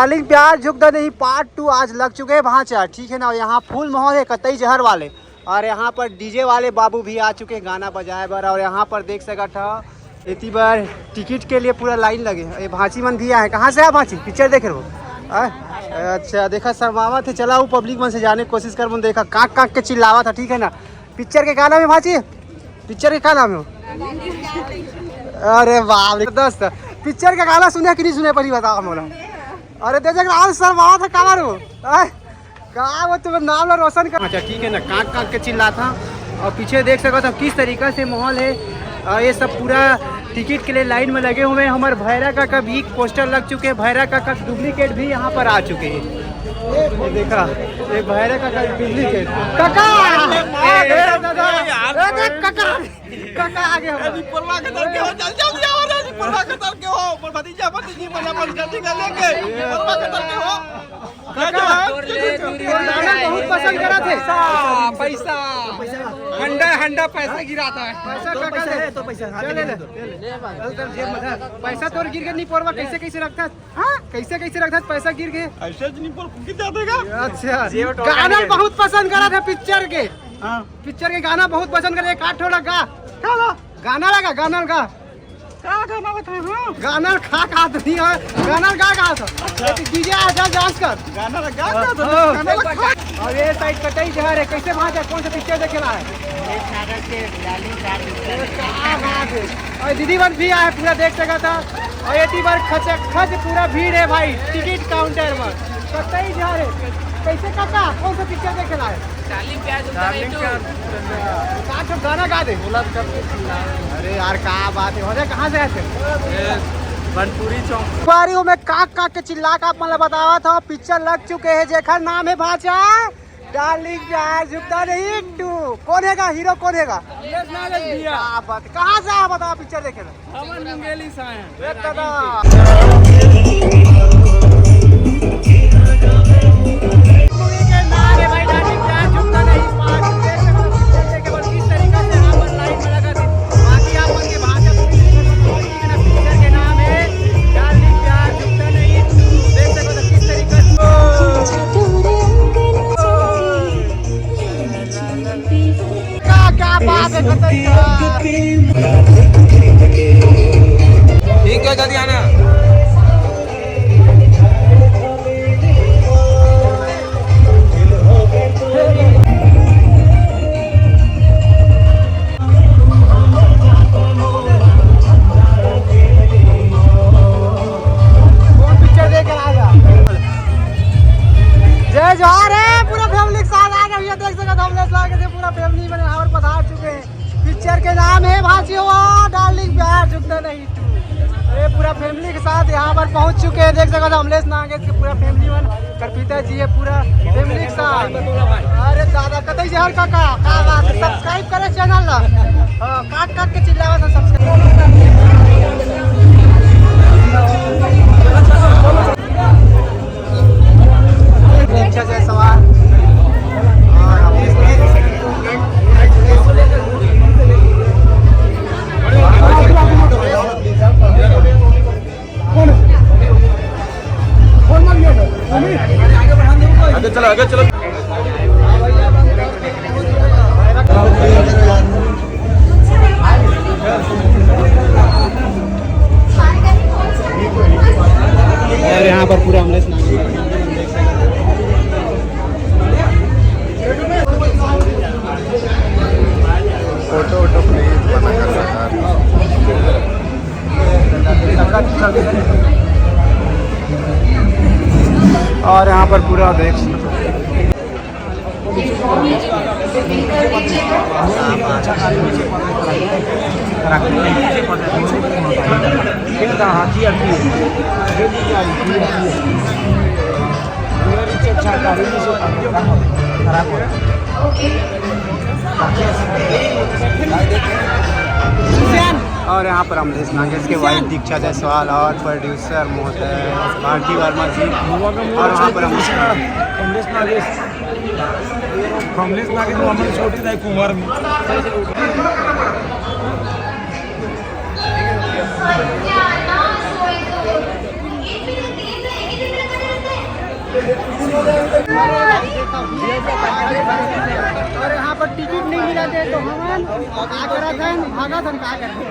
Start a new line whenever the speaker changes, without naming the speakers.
Darling प्यार झुकता नहीं पार्ट 2 आज लग चुके हैं भांचा, ठीक है ना। यहाँ फुल माहौल है कतई जहर वाले, और यहाँ पर डीजे वाले बाबू भी आ चुके हैं गाना बजाए बर। और यहाँ पर देख सका था इतनी बार टिकट के लिए पूरा लाइन लगे। ये भांची मन भी आए, कहाँ से आया भांची? पिक्चर देखे रहो। अच्छा देखा शर्मावा थे, चला वो पब्लिक मन से जाने की कोशिश कर मन, देखा काक काक के चिल्लावा था, ठीक है ना। पिक्चर के क्या नाम है भांची? पिक्चर के क्या नाम है? अरे वाह दोस्त, पिक्चर का गाना सुने कि नहीं सुने पहले बताओ मोला। अरे देख शर्मावा था कावर वो कहा वो तुम्हें नाम ला रोशन कर। अच्छा ठीक है ना, काक काक के चिल्ला था। और पीछे देख सको तो किस तरीका से माहौल है। ये सब पूरा टिकट के लिए लाइन में लगे हुए हैं। हमारे भैरा का भी पोस्टर लग चुके हैं, भैरा का डुप्लीकेट भी यहाँ पर आ चुके हैं। ये देखा ये भैरा का डुप्लीकेट काका काका आगे बहुत पसंद करा थे। पैसा हंडा पैसा गिरा था। पैसा तो गिर गया नहीं पोरवा, कैसे रखता? हाँ कैसे रखता? पैसा गिर गए ऐसे नहीं देगा। अच्छा गाना बहुत पसंद करा था पिक्चर के। पिक्चर के गाना बहुत पसंद करे। काठो लगा गाना लगा गाना लगा गाना खा खा नहीं है गाना गा था। डीजे आजा डांस कर गाना लगा। और ये साइड कटई जहर है, कैसे वहाँ जा? कौन सा पिक्चर देखेला है? और दीदी वन भी आया पूरा देख सका था। और ये बार खच पूरा भीड़ है भाई टिकट काउंटर में। कटई जहर है, कैसे काका? कौन सा पिक्चर देखेला है? गाना गा दे। अरे यार क्या बात है, हो कहाँ से आए थे? बनपुरी चौक बारियों में काक काक के चिल्ला का मतलब बतावा था। पिक्चर लग चुके हैं जेखर नाम है भांचा डार्लिंग प्यार झुकता नहीं 2। कौन है हीरो? कौन है? कहाँ से आया बताओ पिक्चर देखे
ठीक है जल्दी आना।
जय जोहार है, पूरा फैमिली के साथ आ गए। देख सकते हम लोग पूरा फैमिली में यहाँ पर पधार चुके हैं। पिक्चर के नाम है भांचियो डार्लिंग प्यार झुकता नहीं 2। ये पूरा फैमिली के साथ यहाँ पर पहुँच चुके हैं। देख सकते अमलेश नागेश के पूरा फैमिली में करपीता जी है पूरा फैमिली के साथ। अरे दादा कतई जहर काका का बात है। सब्सक्राइब करे चैनल ला, काट काट के चिल्लावा था सब्सक्राइब। अच्छा से सवाल
आगे चलो।
और यहाँ पर पूरा अमलेश
फोटो प्लीज मना कर
और यहाँ पर पूरा देख और यहाँ पर अमलेश नागेश के वाइफ दीक्षा जायसवाल और प्रोड्यूसर महोदय भारती वर्मा जी। और वहाँ पर
कमलेश नागेश छोटी था कुमार में।
और यहाँ पर टिकट नहीं मिला थे तो हम क्या करा था भागा था क्या करते